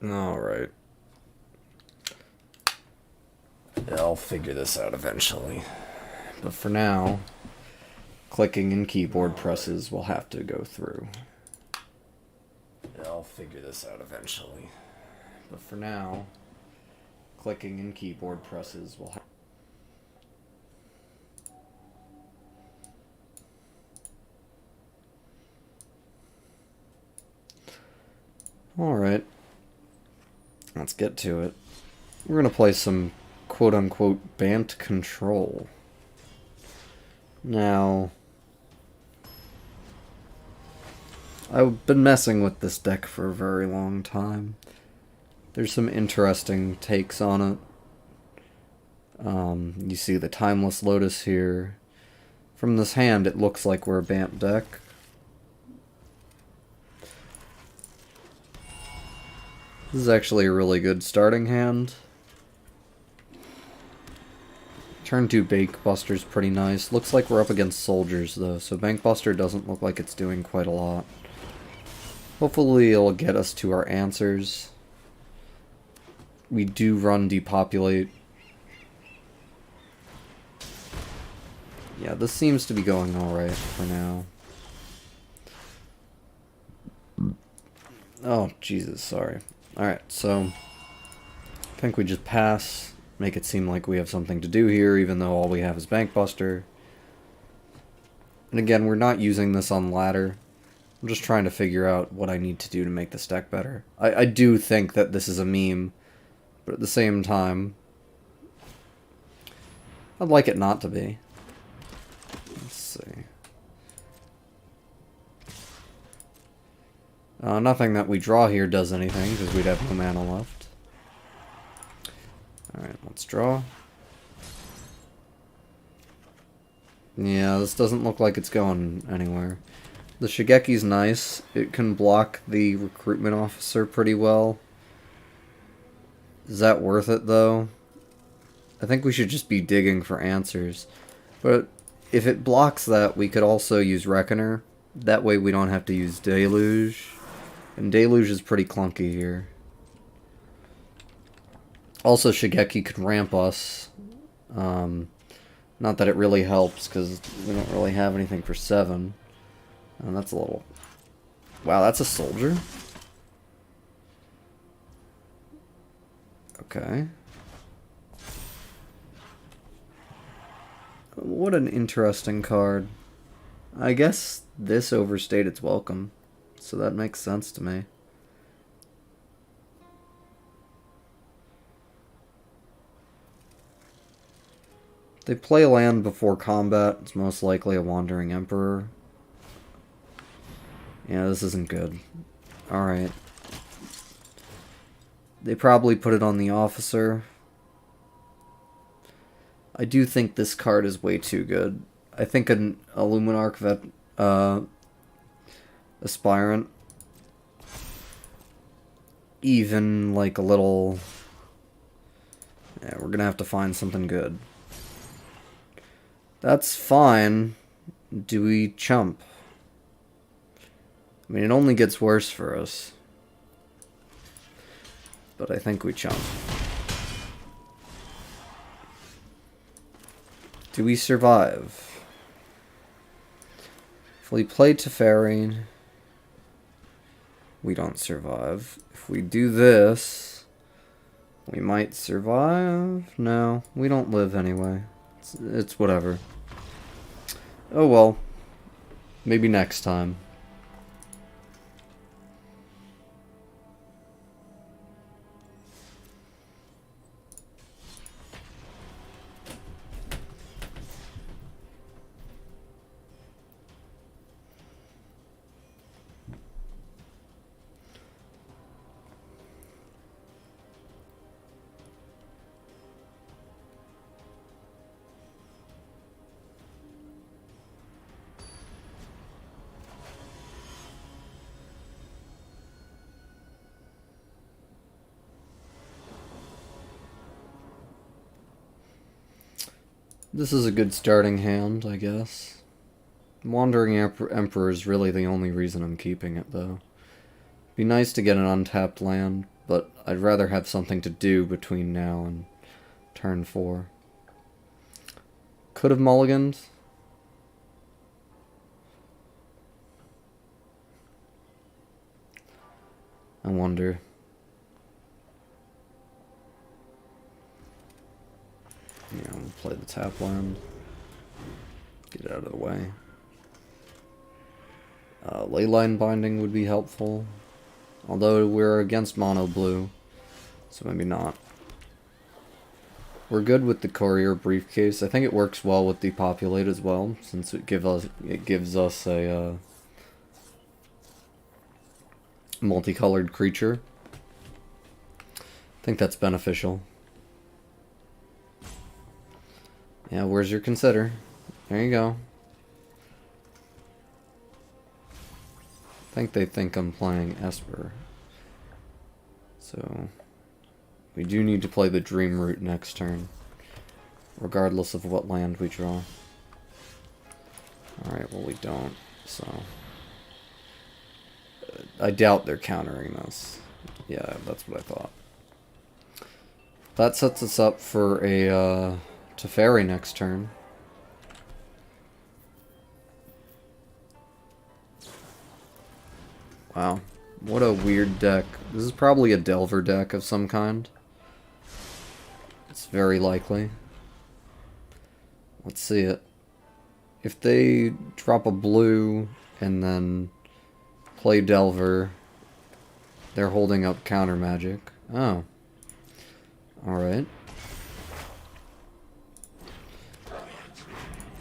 Alright. I'll figure this out eventually. But for now, clicking and keyboard presses will have to go through. I'll figure this out eventually. But for now, clicking and keyboard presses will have. Alright. Let's get to it. We're gonna play some quote-unquote Bant Control. Now, I've been messing with this deck for a very long time. There's some interesting takes on it. You see the Timeless Lotus here. From this hand, it looks like we're a Bant deck. This is actually a really good starting hand. Turn 2 Bankbuster's pretty nice. Looks like we're up against soldiers though, so Bankbuster doesn't look like it's doing quite a lot. Hopefully it'll get us to our answers. We do run Depopulate. Yeah, this seems to be going alright for now. Oh, Jesus, sorry. Alright, so I think we just pass, make it seem like we have something to do here, even though all we have is Bankbuster. And again, we're not using this on ladder. I'm just trying to figure out what I need to do to make this deck better. I do think that this is a meme, but at the same time, I'd like it not to be. Let's see. Nothing that we draw here does anything, because we'd have no mana left. Alright, let's draw. Yeah, this doesn't look like it's going anywhere. The Shigeki's nice. It can block the recruitment officer pretty well. Is that worth it, though? I think we should just be digging for answers. But if it blocks that, we could also use Reckoner. That way we don't have to use Deluge. And Deluge is pretty clunky here. Also, Shigeki could ramp us. Not that it really helps, because we don't really have anything for 7. And that's a little... Wow, that's a soldier? Okay. What an interesting card. I guess this overstayed its welcome, so that makes sense to me. They play land before combat. It's most likely a Wandering Emperor. Yeah, this isn't good. Alright. They probably put it on the officer. I do think this card is way too good. I think an Illuminarch Aspirant, even like a little... Yeah, we're gonna have to find something good. That's fine. Do we chump? I mean, it only gets worse for us. But I think we chump. Do we survive? If we play Teferi, we don't survive. If we do this, we might survive. No, we don't live anyway. It's whatever. Oh well. Maybe next time. This is a good starting hand, I guess. Wandering Emperor is really the only reason I'm keeping it, though. Be nice to get an untapped land, but I'd rather have something to do between now and turn 4. Could have mulliganed. I wonder. Yeah, we'll play the tap land. Get it out of the way. Leyline binding would be helpful. Although we're against mono blue, so maybe not. We're good with the courier briefcase. I think it works well with depopulate as well, since it gives us a multicolored creature. I think that's beneficial. Yeah, where's your consider? There you go. I think they think I'm playing Esper. So we do need to play the Dream Root next turn, regardless of what land we draw. Alright, well we don't, so... I doubt they're countering this. Yeah, that's what I thought. That sets us up for a Teferi next turn. Wow, what a weird deck. This is probably a Delver deck of some kind. It's very likely. Let's see it. If they drop a blue and then play Delver, they're holding up counter magic. Oh. Alright.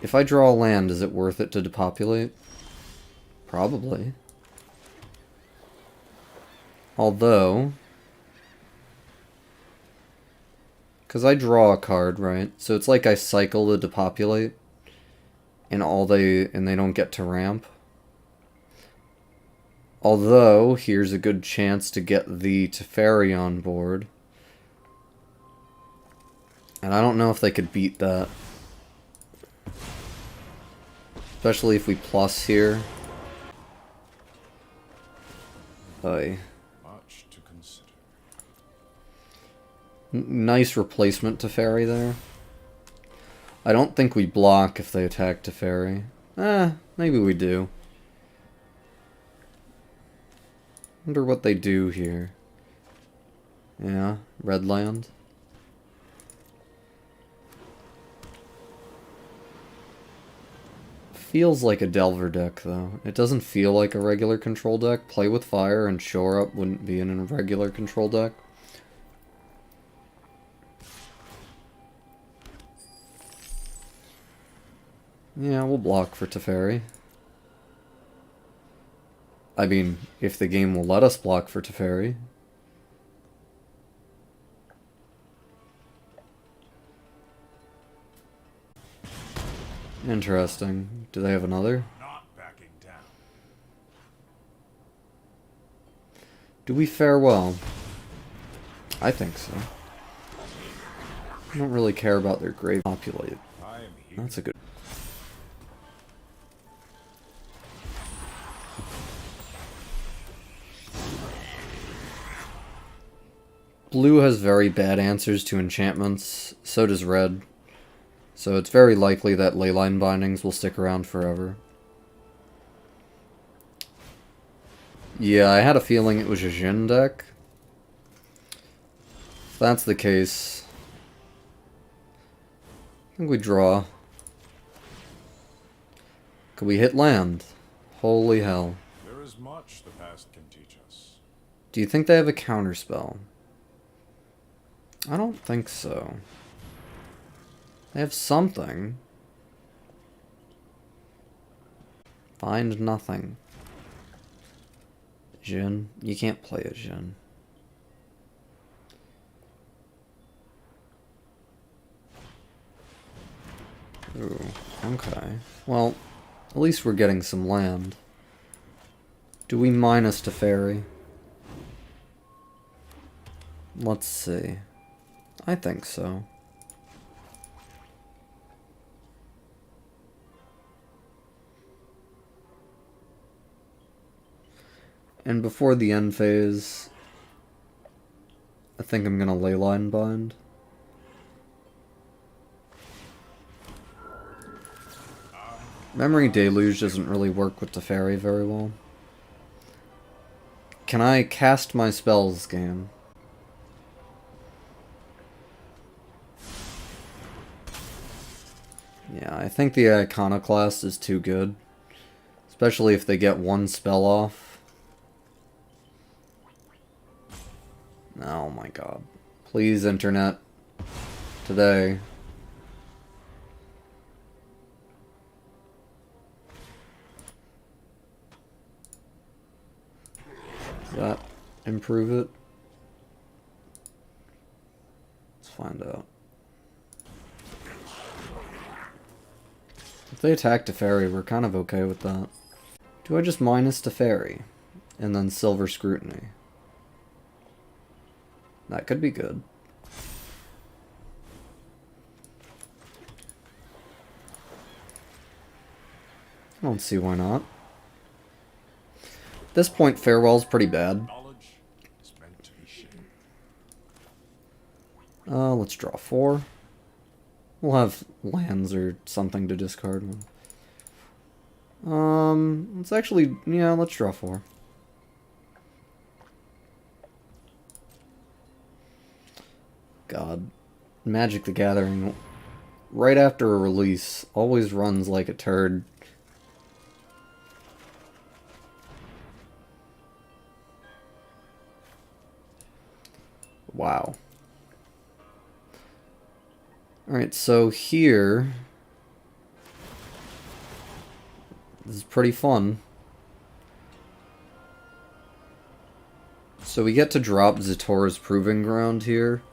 If I draw a land, is it worth it to depopulate? Probably. Although, because I draw a card, right? So it's like I cycle to depopulate, and they don't get to ramp. Although, here's a good chance to get the Teferi on board. And I don't know if they could beat that. Especially if we plus here. Much to consider. Nice replacement Teferi there. I don't think we block if they attack Teferi. Maybe we do. Wonder what they do here. Yeah, red land. Feels like a Delver deck, though. It doesn't feel like a regular control deck. Play with Fire and Shore Up wouldn't be in a regular control deck. Yeah, we'll block for Teferi. I mean, if the game will let us block for Teferi. Interesting. Do they have another? Not backing down. Do we fare well? I think so. I don't really care about their grave populate. I am here. That's a good... Blue has very bad answers to enchantments, so does red. So it's very likely that Leyline bindings will stick around forever. Yeah, I had a feeling it was a Jhin deck. If that's the case, I think we draw. Could we hit land? Holy hell. There is much the past can teach us. Do you think they have a counterspell? I don't think so. They have something. Find nothing. Jhin? You can't play a Jhin. Ooh, okay. Well, at least we're getting some land. Do we minus Teferi? Let's see. I think so. And before the end phase, I think I'm gonna Leyline Bind. Memory Deluge doesn't really work with Teferi very well. Can I cast my spells, game? Yeah, I think the Iconoclast is too good. Especially if they get one spell off. Oh my god. Please, internet. Today. Does that improve it? Let's find out. If they attack Teferi, we're kind of okay with that. Do I just minus Teferi? And then Silver Scrutiny? That could be good. I don't see why not. At this point, Farewell's pretty bad. Knowledge is meant to be shared. Let's draw 4. We'll have lands or something to discard. Let's actually, yeah, let's draw 4. God. Magic the Gathering, right after a release, always runs like a turd. Wow. Alright, so here... This is pretty fun. So we get to drop Zatora's Proving Ground here.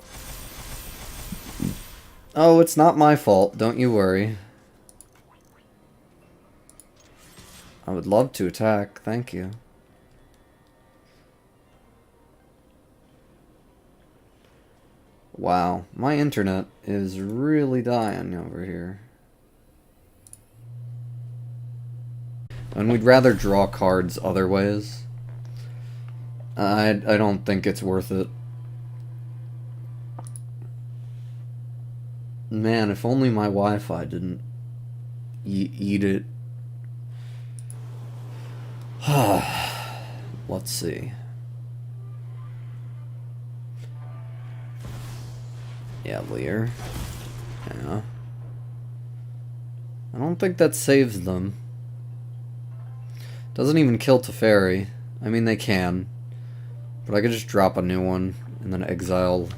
Oh, it's not my fault, don't you worry. I would love to attack, thank you. Wow, my internet is really dying over here. And we'd rather draw cards other ways. I don't think it's worth it. Man, if only my Wi-Fi didn't eat it. Let's see. Yeah, Lear. Yeah. I don't think that saves them. Doesn't even kill Teferi. I mean, they can. But I could just drop a new one and then exile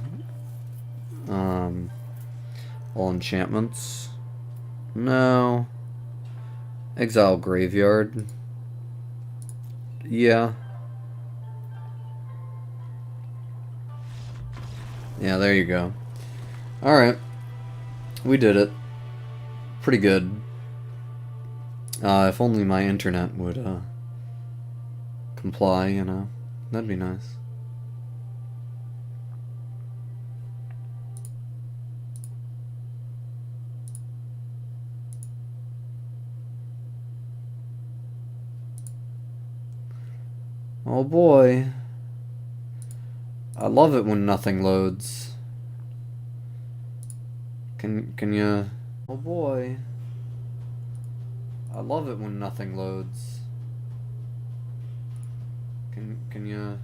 all enchantments. No. Exile Graveyard. Yeah. Yeah, there you go. Alright. We did it. Pretty good. If only my internet would, comply, you know. That'd be nice. Oh boy. I love it when nothing loads. Can you... Oh boy. I love it when nothing loads. Can you...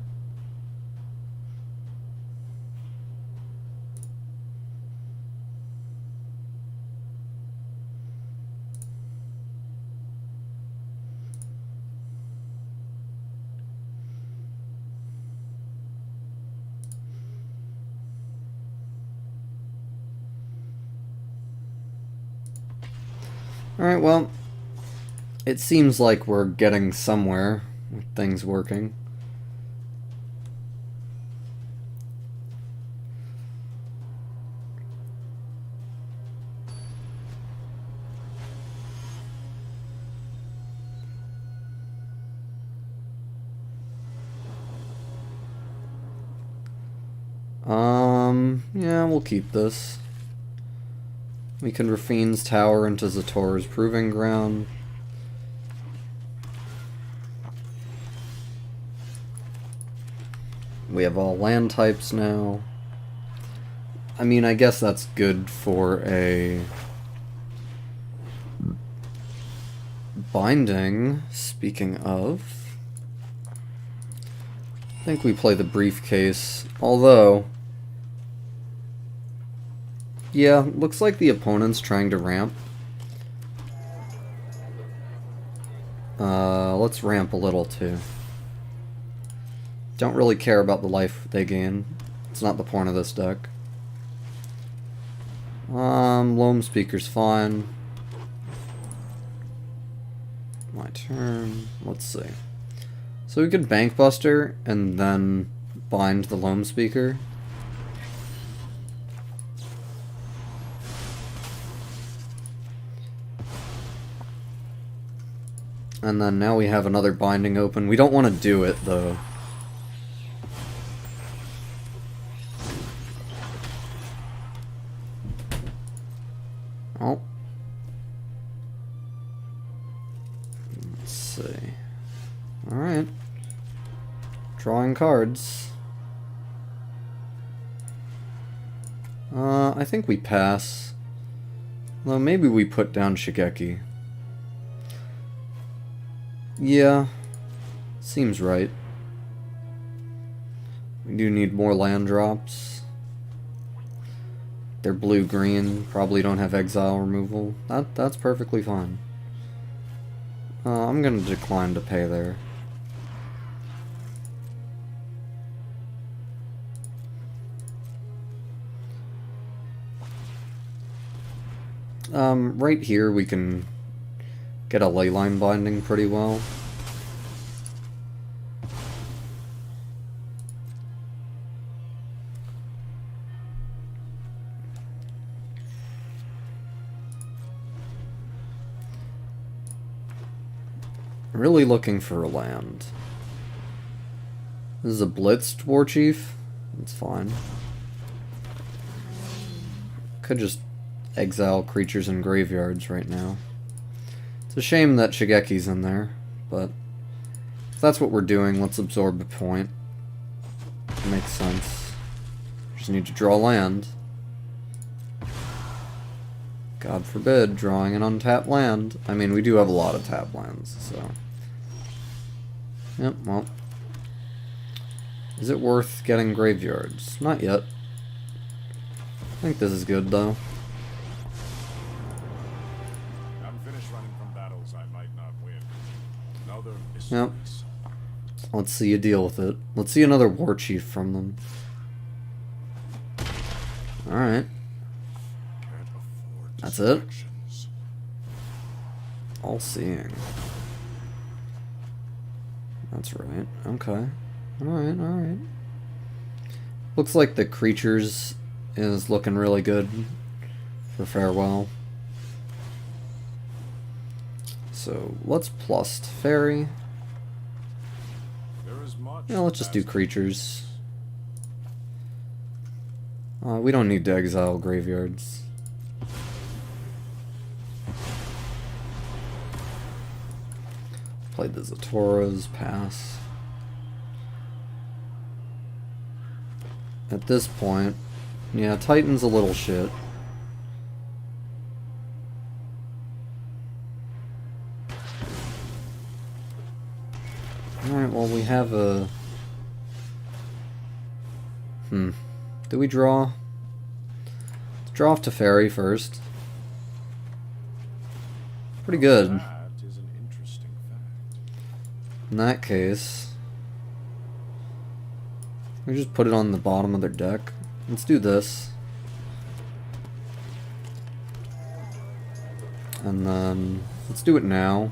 Alright, well, it seems like we're getting somewhere with things working. Yeah, we'll keep this. We can Rafine's Tower into Zatora's Proving Ground. We have all land types now. I mean, I guess that's good for a binding. Speaking of, I think we play the briefcase. Although, yeah, looks like the opponent's trying to ramp. Let's ramp a little too. Don't really care about the life they gain. It's not the point of this deck. Loam Speaker's fine. My turn. Let's see. So we could Bank Buster and then bind the Loam Speaker. And then now we have another binding open. We don't want to do it, though. Oh. Let's see. Alright. Drawing cards. I think we pass. Well, maybe we put down Shigeki. Yeah, seems right. We do need more land drops. They're blue-green, probably don't have exile removal. That's perfectly fine. I'm gonna decline to pay there. Right here we can get a leyline binding pretty well. Really looking for a land. This is a blitzed war chief. It's fine. Could just exile creatures in graveyards right now. It's a shame that Shigeki's in there, but if that's what we're doing, let's absorb a point. Makes sense. Just need to draw land. God forbid, drawing an untapped land. I mean, we do have a lot of tapped lands, so... Yep, well... Is it worth getting graveyards? Not yet. I think this is good, though. I'm finished running from battles I might not win. Now there is Yep. peace. Let's see you deal with it. Let's see another war chief from them. Alright. Can't afford That's it? distractions. All-seeing. That's right. Okay. Alright, alright. Looks like the creatures is looking really good for Farewell. So, let's plus Fairy. There is much Yeah, let's just do past- creatures. We don't need to exile graveyards. Played the Zatoras, pass. At this point, yeah, Titan's a little shit. Alright, well we have a... Do we draw? Let's draw off to Fairy first. Pretty good. That is an interesting fact. In that case, we just put it on the bottom of their deck. Let's do this. And then, let's do it now.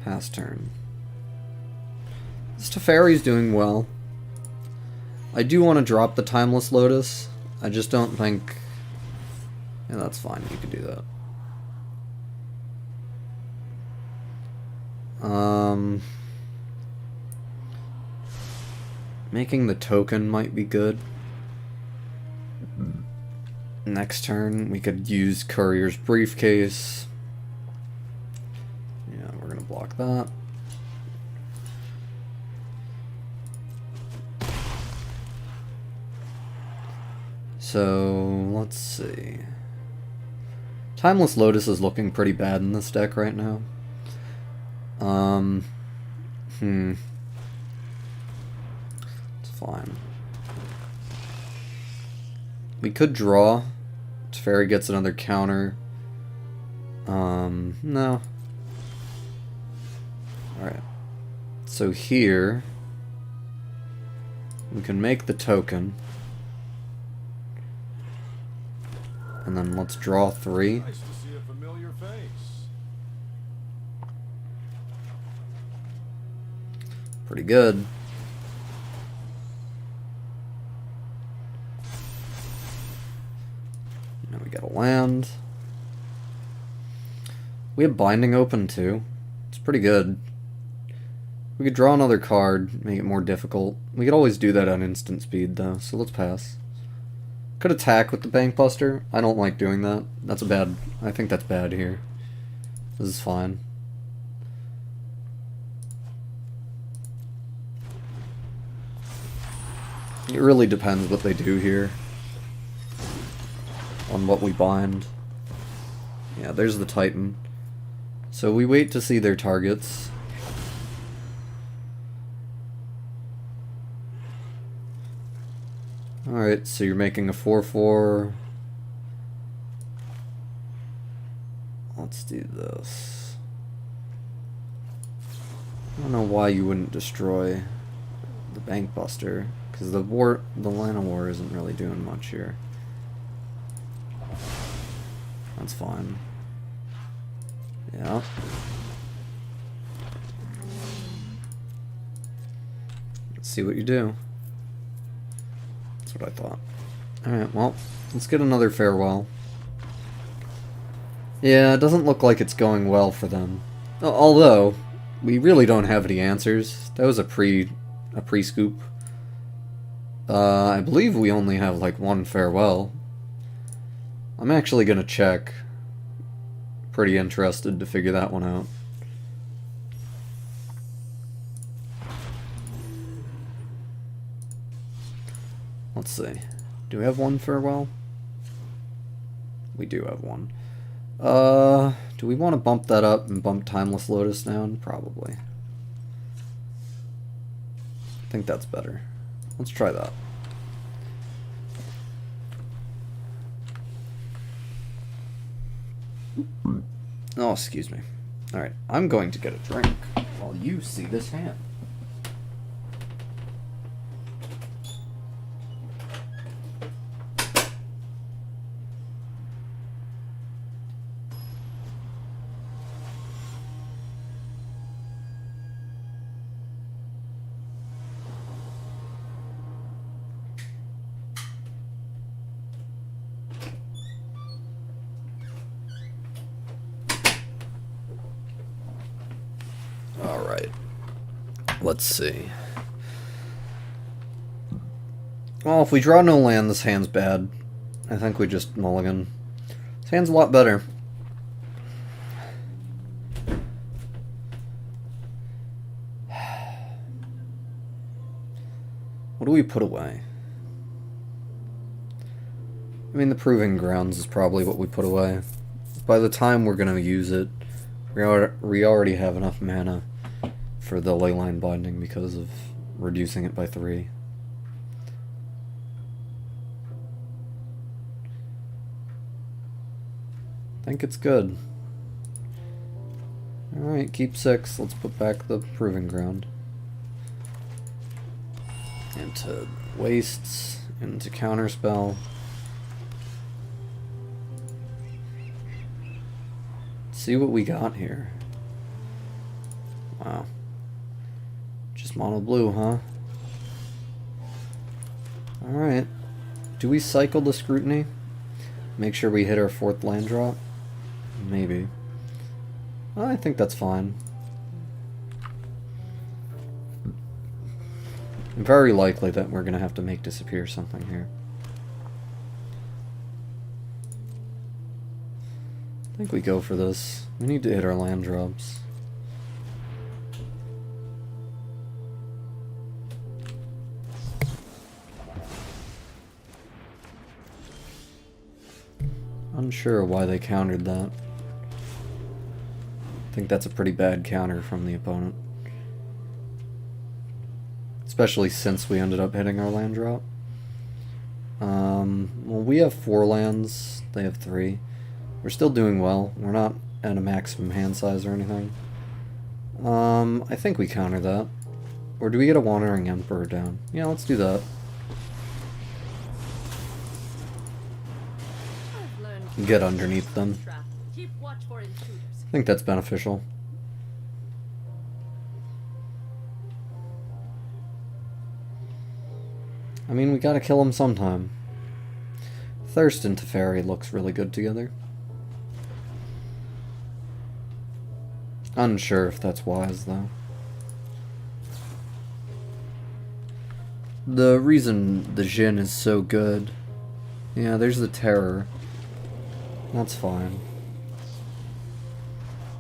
Pass turn. This Teferi's doing well. I do want to drop the Timeless Lotus. I just don't think... Yeah, that's fine. You can do that. Making the token might be good. Next turn, we could use Courier's Briefcase. that. So, let's see. Timeless Lotus is looking pretty bad in this deck right now. It's fine. We could draw. Teferi gets another counter. No. Alright. So here, we can make the token. And then let's draw 3. Nice to see a familiar face. Pretty good. Now we got a land. We have Binding open too. It's pretty good. We could draw another card, make it more difficult. We could always do that on instant speed though, so let's pass. Could attack with the Bank Buster. I don't like doing that. That's a bad... I think that's bad here. This is fine. It really depends what they do here. On what we bind. Yeah, there's the Titan. So we wait to see their targets. Alright, so you're making a 4/4. Let's do this. I don't know why you wouldn't destroy the Bank Buster, because the Line of War isn't really doing much here. That's fine. Yeah. Let's see what you do. That's what I thought. Alright, well, let's get another Farewell. Yeah, it doesn't look like it's going well for them. Although, we really don't have any answers. That was a pre-scoop. I believe we only have like one Farewell. I'm actually gonna check. Pretty interested to figure that one out. Let's see. Do we have one Farewell? We do have one. Do we want to bump that up and bump Timeless Lotus down? Probably. I think that's better. Let's try that. Oh, excuse me. Alright, I'm going to get a drink while you see this hand. Let's see. Well, if we draw no land, this hand's bad. I think we just mulligan. This hand's a lot better. What do we put away? I mean, the Proving Grounds is probably what we put away. By the time we're going to use it, we already have enough mana for the Leyline Binding because of reducing it by 3. I think it's good. Alright, keep 6. Let's put back the Proving Ground. Into Wastes, into Counterspell. See what we got here. Wow. Just mono blue, huh? Alright. Do we cycle the Scrutiny? Make sure we hit our 4th land drop? Maybe. I think that's fine. Very likely that we're going to have to make disappear something here. I think we go for this. We need to hit our land drops. Unsure why they countered that. I think that's a pretty bad counter from the opponent. Especially since we ended up hitting our land drop. Well, we have 4 lands, they have 3. We're still doing well. We're not at a maximum hand size or anything. I think we counter that. Or do we get a Wandering Emperor down? Yeah, let's do that. Get underneath them. I think that's beneficial. I mean, we gotta kill him sometime. Thirst and Teferi looks really good together. Unsure if that's wise, though. The reason the Jhin is so good... Yeah, there's the Terror. That's fine.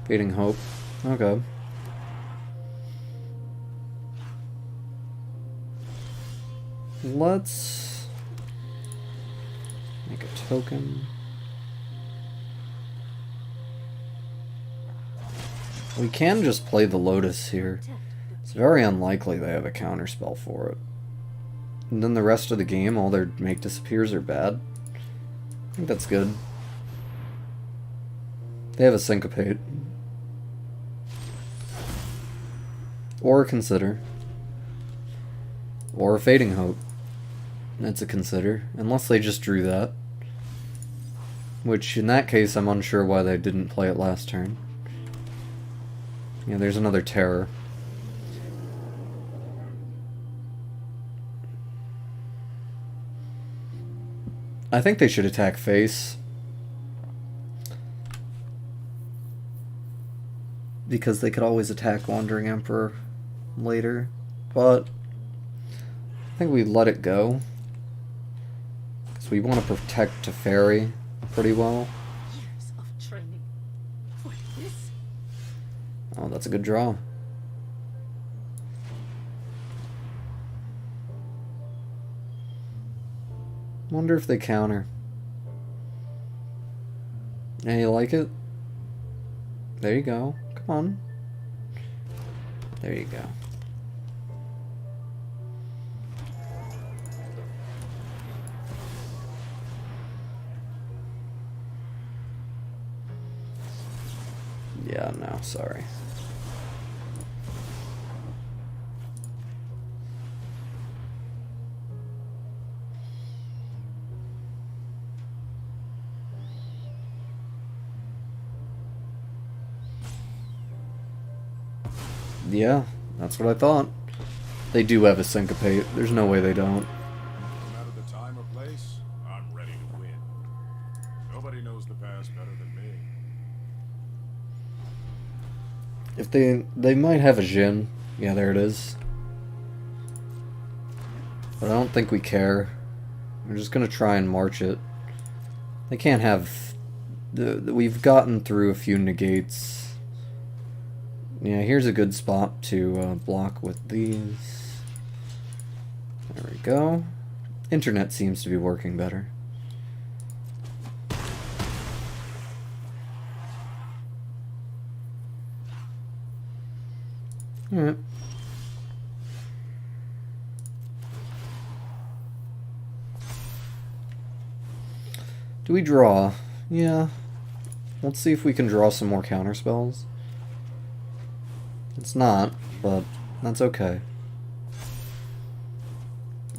Fading Hope. Okay. Let's make a token. We can just play the Lotus here. It's very unlikely they have a counterspell for it. And then the rest of the game, all their make disappears are bad. I think that's good. They have a Syncopate. Or a Consider. Or a Fading Hope. That's a Consider. Unless they just drew that. Which, in that case, I'm unsure why they didn't play it last turn. Yeah, there's another Terror. I think they should attack face. Because they could always attack Wandering Emperor later. But I think we let it go. Because we want to protect Teferi pretty well. Years of training for this. Oh, that's a good draw. Wonder if they counter. Yeah, you like it? There you go. Come on. There you go. Yeah, no, sorry. Yeah, that's what I thought. They do have a Syncopate. There's no way they don't. No matter the time or place, I'm ready to win. Nobody knows the past better than me. If they might have a Jhin. Yeah, there it is. But I don't think we care. We're just gonna try and march it. They can't have... we've gotten through a few negates. Yeah, here's a good spot to block with these. There we go. Internet seems to be working better. Alright. Do we draw? Yeah. Let's see if we can draw some more counter spells. It's not, but that's okay.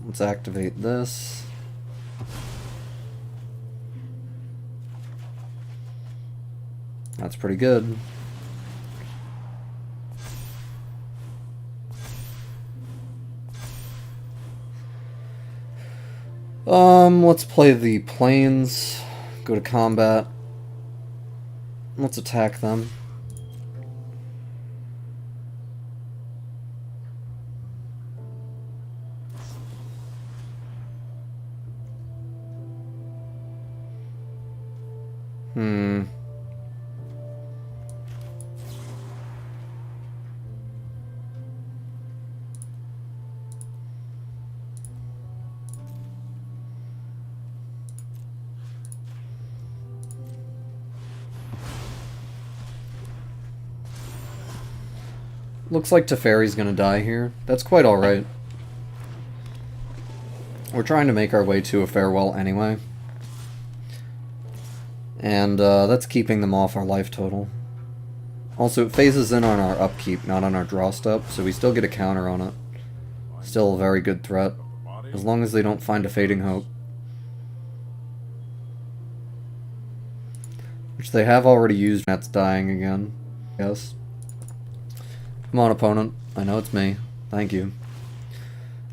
Let's activate this. That's pretty good. Let's play the planes. Go to combat. Let's attack them. Looks like Teferi's gonna die here. That's quite alright. We're trying to make our way to a farewell anyway. And that's keeping them off our life total. Also, it phases in on our upkeep, not on our draw step, so we still get a counter on it. Still a very good threat. As long as they don't find a Fading Hope. Which they have already used. That's dying again. Yes. Come on, opponent. I know it's me. Thank you.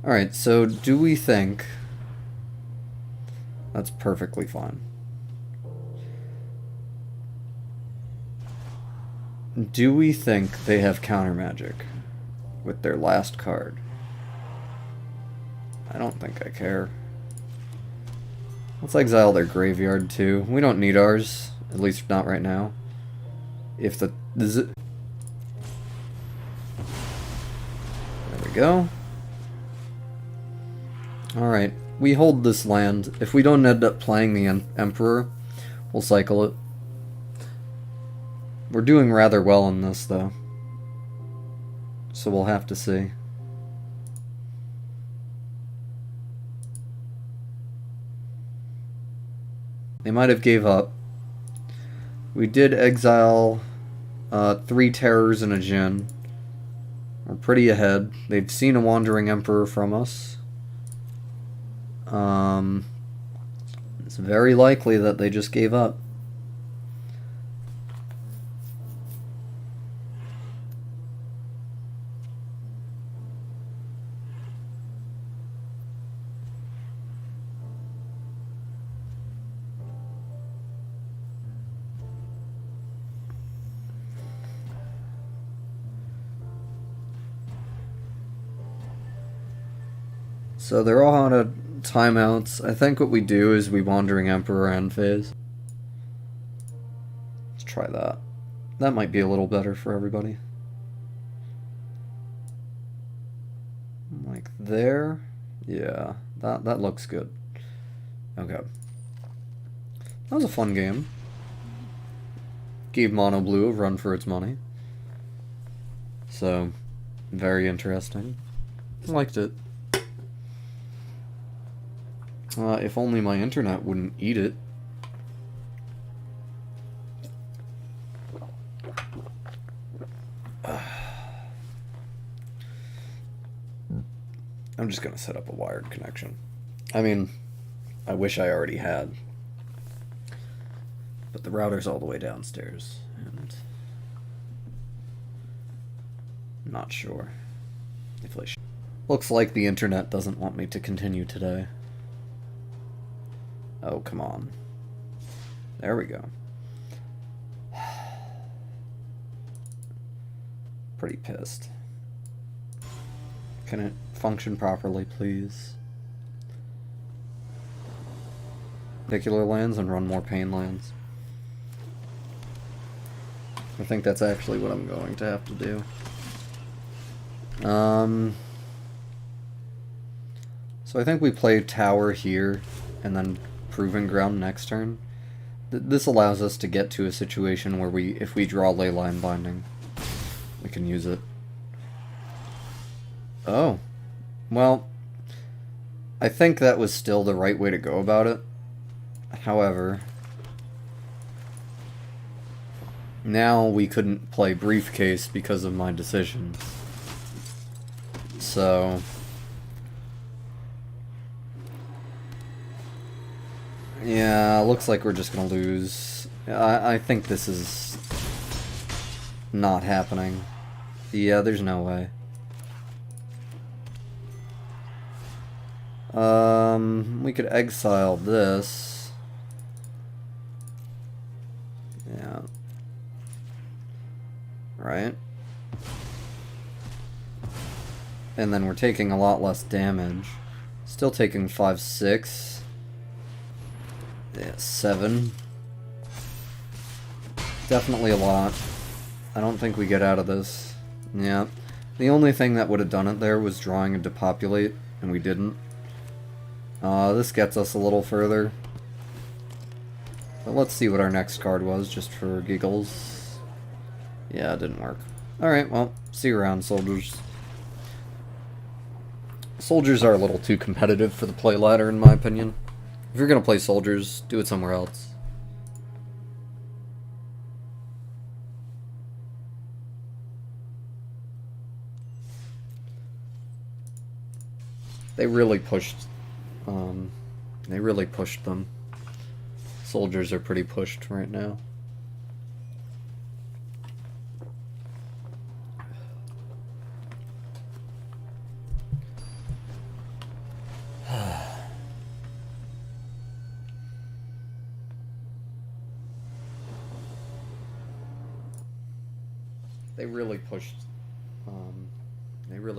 Alright, so do we think... That's perfectly fine. Do we think they have counter magic with their last card? I don't think I care. Let's exile their graveyard too. We don't need ours, at least not right now. If the... There we go. Alright, we hold this land. If we don't end up playing the Emperor, we'll cycle it. We're doing rather well in this, though. So we'll have to see. They might have gave up. We did exile 3 Terrors and a Djinn. We're pretty ahead. They've seen a Wandering Emperor from us. It's very likely that they just gave up. So they're all out of timeouts. I think what we do is we Wandering Emperor end phase. Let's try that. That might be a little better for everybody. Like there. Yeah, that looks good. Okay. That was a fun game. Gave Mono Blue a run for its money. So, very interesting. Liked it. If only my internet wouldn't eat it. I'm just gonna set up a wired connection. I mean, I wish I already had. But the router's all the way downstairs, and I'm not sure if I should. Looks like the internet doesn't want me to continue today. Oh, come on. There we go. Pretty pissed. Can it function properly, please? Particular lands and run more pain lands. I think that's actually what I'm going to have to do. So I think we play Tower here, and then Proving Ground next turn. This allows us to get to a situation where if we draw Leyline Binding, we can use it. Oh. Well, I think that was still the right way to go about it. However, now we couldn't play Briefcase because of my decisions. So... yeah, looks like we're just gonna lose. I think this is not happening. Yeah, there's no way. We could exile this. Yeah. Right? And then we're taking a lot less damage. Still taking 5-6. Yeah, 7. Definitely a lot. I don't think we get out of this. Yeah. The only thing that would have done it there was drawing a Depopulate, and we didn't. This gets us a little further. But let's see what our next card was, just for giggles. Yeah, it didn't work. Alright, well, see you around, soldiers. Soldiers are a little too competitive for the play ladder, in my opinion. If you're gonna play soldiers, do it somewhere else. They really pushed them. Soldiers are pretty pushed right now. They really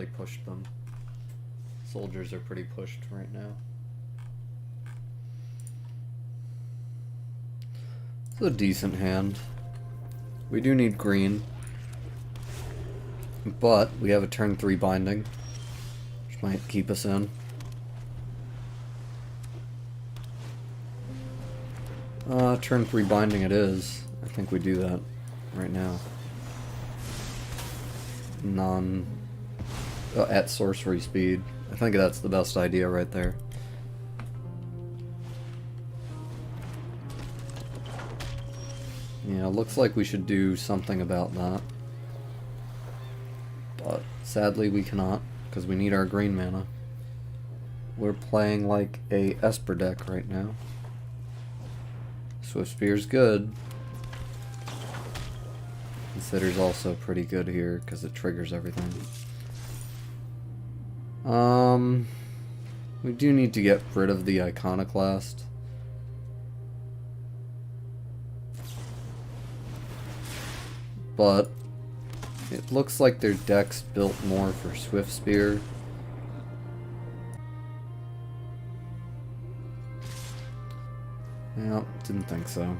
pushed them. Soldiers are pretty pushed right now. It's a decent hand. We do need green. But we have a turn 3 binding, which might keep us in. Turn 3 binding it is. I think we do that right now. At sorcery speed. I think that's the best idea right there. Yeah, looks like we should do something about that. But sadly we cannot, because we need our green mana. We're playing like a Esper deck right now. Swift Spear's good. Consider's also pretty good here, because it triggers everything. We do need to get rid of the Iconoclast. But it looks like their deck's built more for Swift Spear. Yeah, didn't think so.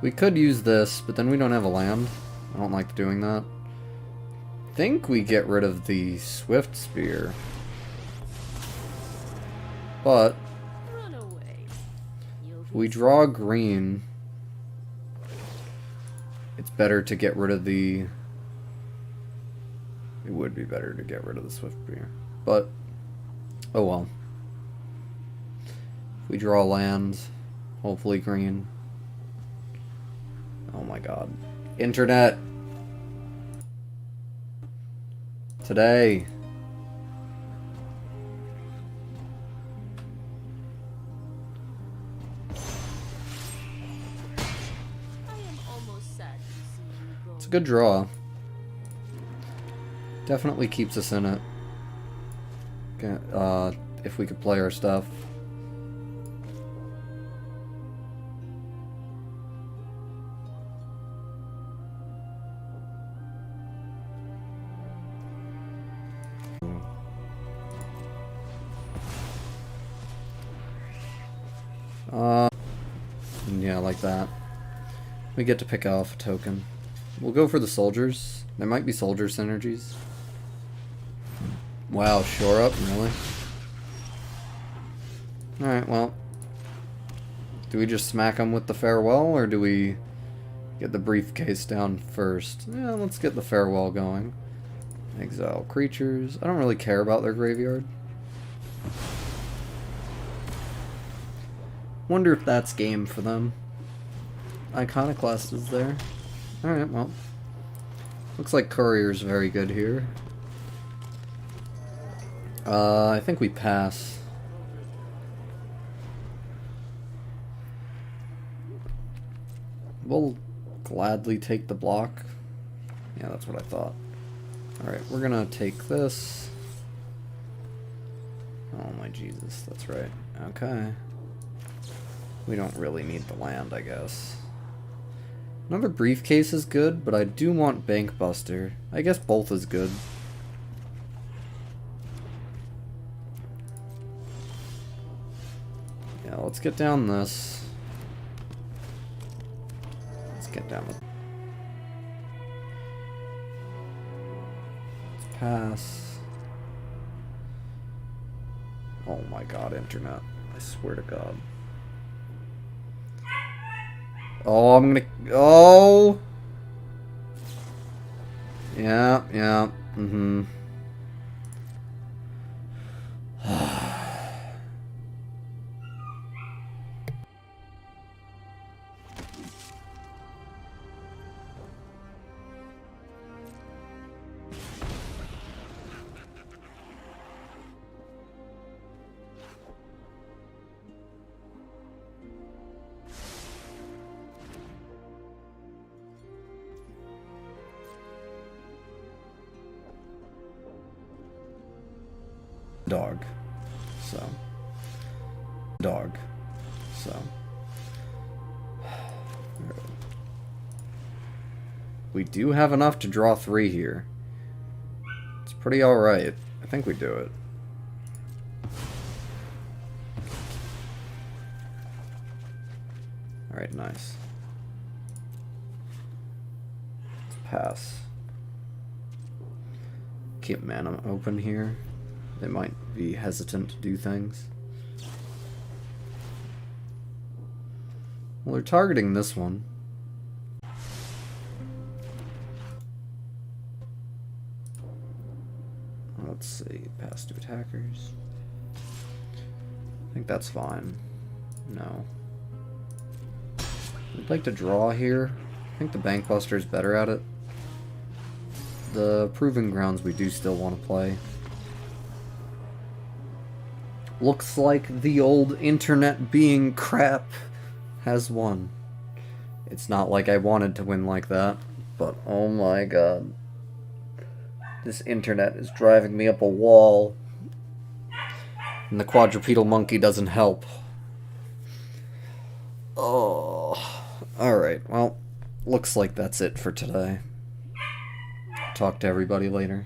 We could use this, but then we don't have a land. I don't like doing that. I think we get rid of the Swift Spear. But Run away. if we draw green, it's better to get rid of the... It would be better to get rid of the Swift Spear. But, oh well. If we draw land, hopefully green. Oh my god. Internet! Today! I am almost sad to see you go. It's a good draw. Definitely keeps us in it. Okay, if we could play our stuff. Yeah, like that. We get to pick off a token. We'll go for the soldiers. There might be soldier synergies. Wow, shore up, really? Alright, well. Do we just smack them with the farewell, or do we get the briefcase down first? Yeah, let's get the farewell going. Exile creatures. I don't really care about their graveyard. Wonder if that's game for them. Iconoclast is there. Alright, well. Looks like Courier's very good here. I think we pass. We'll gladly take the block. Yeah, that's what I thought. Alright, we're gonna take this. Oh my Jesus, that's right. Okay. We don't really need the land, I guess. Another briefcase is good, but I do want Bankbuster. I guess both is good. Yeah, let's get down this. Let's get down with... Let's pass. Oh my god, internet. I swear to god. Oh, I'm gonna... Oh! Yeah, yeah, mm-hmm. Dog. So. Dog. So. We do have enough to draw 3 here. It's pretty alright. I think we do it. Alright, nice. Let's pass. Keep mana open here. They might be hesitant to do things. Well, they're targeting this one. Let's see. Pass to attackers. I think that's fine. No. I'd like to draw here. I think the Bankbuster is better at it. The Proving Grounds we do still want to play. Looks like the old internet being crap has won. It's not like I wanted to win like that, but oh my god. This internet is driving me up a wall. And the quadrupedal monkey doesn't help. Oh. Alright, well, looks like that's it for today. Talk to everybody later.